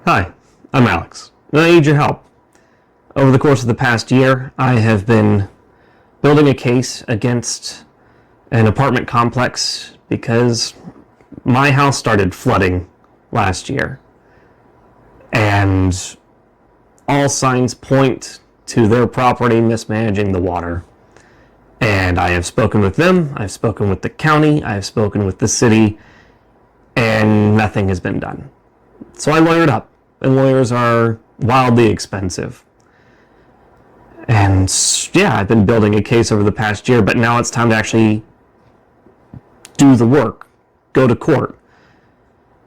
Hi, I'm Alex, and I need your help. Over the course of the past year, I have been building a case against an apartment complex because my house started flooding last year. And all signs point to their property mismanaging the water. And I have spoken with them, I've spoken with the county, I've spoken with the city, and nothing has been done. So I lawyered up, and lawyers are wildly expensive. And yeah, I've been building a case over the past year, but now it's time to actually do the work, go to court.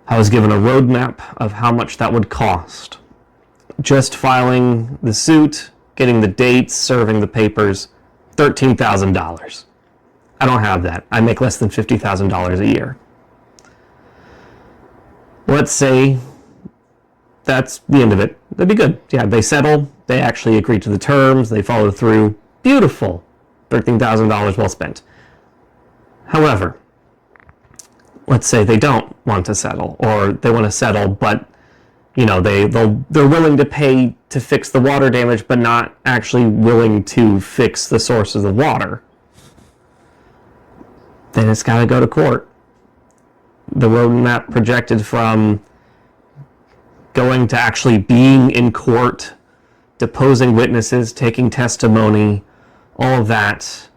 I was given a roadmap of how much that would cost. Just filing the suit, getting the dates, serving the papers, $13,000. I don't have that. I make less than $50,000 a year. Let's say that's the end of it. That'd be good. Yeah, they settled. They actually agreed to the terms. They followed through. Beautiful. $13,000 well spent. However, let's say they don't want to settle, or they want to settle, but they're willing to pay to fix the water damage, but not actually willing to fix the source of the water. Then it's got to go to court. The roadmap projected from going to actually being in court, deposing witnesses, taking testimony, all of that is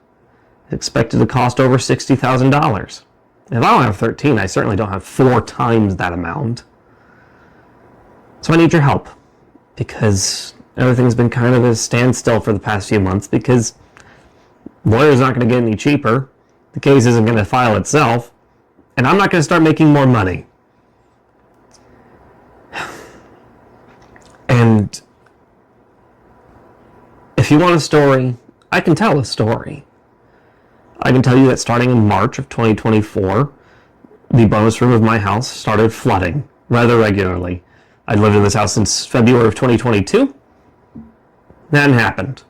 expected to cost over $60,000. If I don't have 13, I certainly don't have 4 times that amount. So I need your help, because everything's been kind of a standstill for the past few months, because lawyers aren't going to get any cheaper, the case isn't going to file itself, and I'm not going to start making more money. And if you want a story, I can tell a story. I can tell you that starting in March of 2024, the bonus room of my house started flooding rather regularly. I'd lived in this house since February of 2022. That hadn't happened.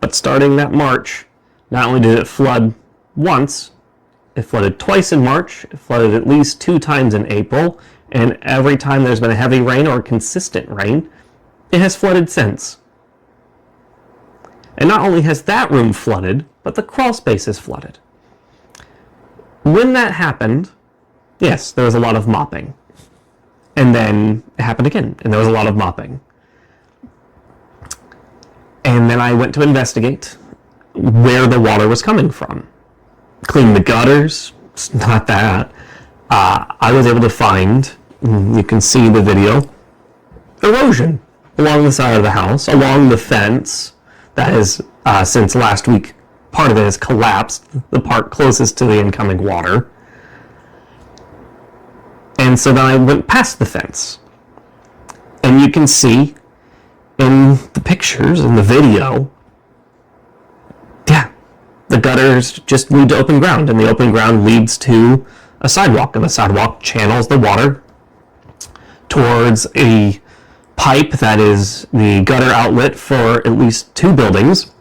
But starting that March, not only did it flood once, it flooded twice in March, it flooded at least 2 times in April, and every time there's been a heavy rain or consistent rain, it has flooded since. And not only has that room flooded, but the crawl space is flooded. When that happened, yes, there was a lot of mopping. And then it happened again, and there was a lot of mopping. And then I went to investigate where the water was coming from. Clean the gutters, it's not that. I was able to find, you can see the video, erosion along the side of the house, along the fence. That is, since last week, part of it has collapsed, the part closest to the incoming water. And so then I went past the fence. And you can see in the pictures, in the video, the gutters just lead to open ground, and the open ground leads to a sidewalk, and the sidewalk channels the water towards a pipe that is the gutter outlet for at least 2 buildings.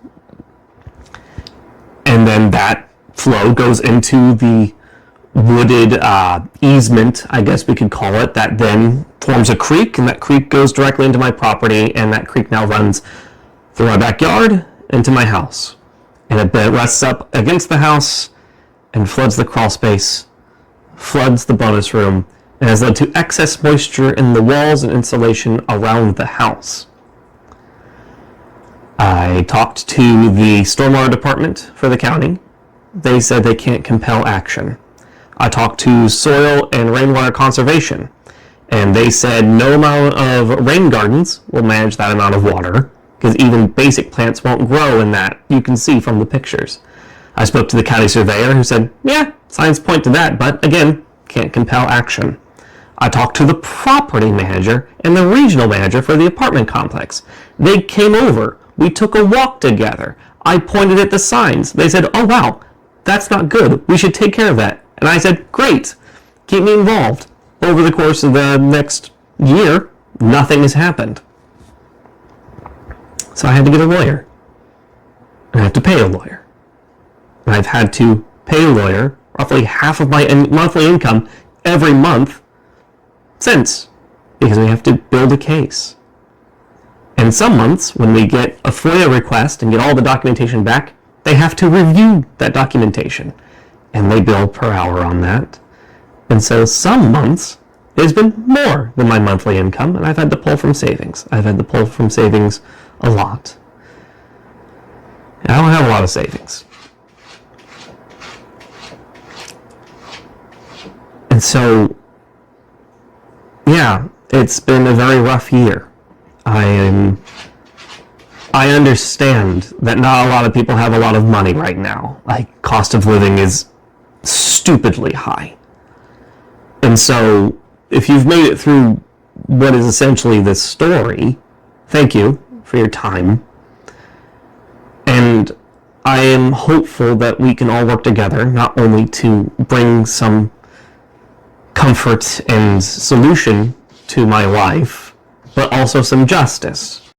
And then that flow goes into the wooded easement, I guess we could call it, that then forms a creek, and that creek goes directly into my property, and that creek now runs through my backyard into my house. And it rests up against the house and floods the crawl space, floods the bonus room, and has led to excess moisture in the walls and insulation around the house. I talked to the Stormwater department for the county. They said they can't compel action. I talked to Soil and Rainwater Conservation, and they said no amount of rain gardens will manage that amount of water, because even basic plants won't grow in that. You can see from the pictures. I spoke to the county surveyor, who said, yeah, signs point to that, but again, can't compel action. I talked to the property manager and the regional manager for the apartment complex. They came over. We took a walk together. I pointed at the signs. They said, oh wow, that's not good. We should take care of that. And I said, great, keep me involved. Over the course of the next year, nothing has happened. So I had to get a lawyer. And I have to pay a lawyer. And I've had to pay a lawyer roughly half of my monthly income every month since. because we have to build a case. And some months, when we get a FOIA request and get all the documentation back, they have to review that documentation. And they bill per hour on that. And so some months, it's been more than my monthly income, and I've had to pull from savings. I've had to pull from savings a lot. And I don't have a lot of savings. And so, yeah, it's been a very rough year. I understand that not a lot of people have a lot of money right now. Like, cost of living is stupidly high. And so, if you've made it through what is essentially this story, thank you for your time. And I am hopeful that we can all work together, not only to bring some comfort and solution to my life, but also some justice.